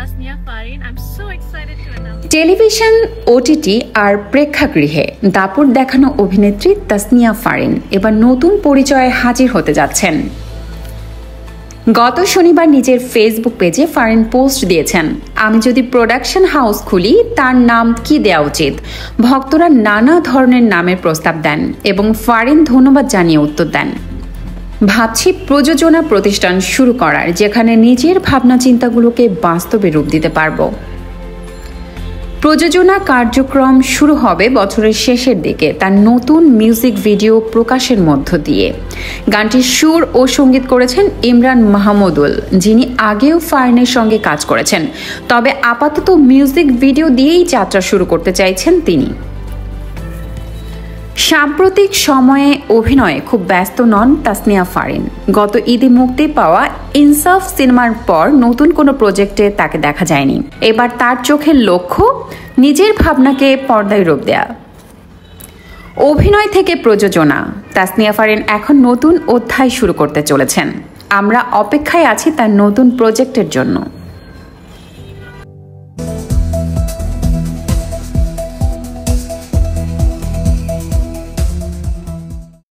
Tasnia Farin. I'm so excited to announce. Television, OTT আর প্রেক্ষাগৃহে দাপট দেখানো অভিনেত্রী তাসনিয়া ফারিন এবার নতুন পরিচয়ে হাজির হতে যাচ্ছেন। গত শনিবার নিজের ফেসবুক পেজে ফারিন পোস্ট দিয়েছেন, আমি যদি প্রোডাকশন হাউস খুলি তার নাম কি দেওয়া উচিত। ভক্তরা নানা ধরনের নামের প্রস্তাব দেন এবং ফারিন ধন্যবাদ জানিয়ে উত্তর দেন, ভাবছি প্রযোজনা প্রতিষ্ঠান শুরু করার, যেখানে নিজের ভাবনা চিন্তাগুলোকে বাস্তবে রূপ দিতে পারবো। প্রযোজনা কার্যক্রম শুরু হবে বছরের শেষের দিকে তার নতুন মিউজিক ভিডিও প্রকাশের মধ্য দিয়ে। গানটির সুর ও সঙ্গীত করেছেন ইমরান মাহমুদুল, যিনি আগেও ফারিনের সঙ্গে কাজ করেছেন, তবে আপাতত মিউজিক ভিডিও দিয়েই যাত্রা শুরু করতে চাইছেন তিনি। সাম্প্রতিক সময়ে অভিনয়ে খুব ব্যস্ত নন তাসনিয়া ফারিন। গত ঈদে মুক্তি পাওয়া ইনসাফ সিনেমার পর নতুন কোনো প্রজেক্টে তাকে দেখা যায়নি। এবার তার চোখের লক্ষ্য নিজের ভাবনাকে পর্দায় রূপ দেয়া। অভিনয় থেকে প্রযোজনা, তাসনিয়া ফারিন এখন নতুন অধ্যায় শুরু করতে চলেছেন। আমরা অপেক্ষায় আছি তার নতুন প্রজেক্টের জন্য।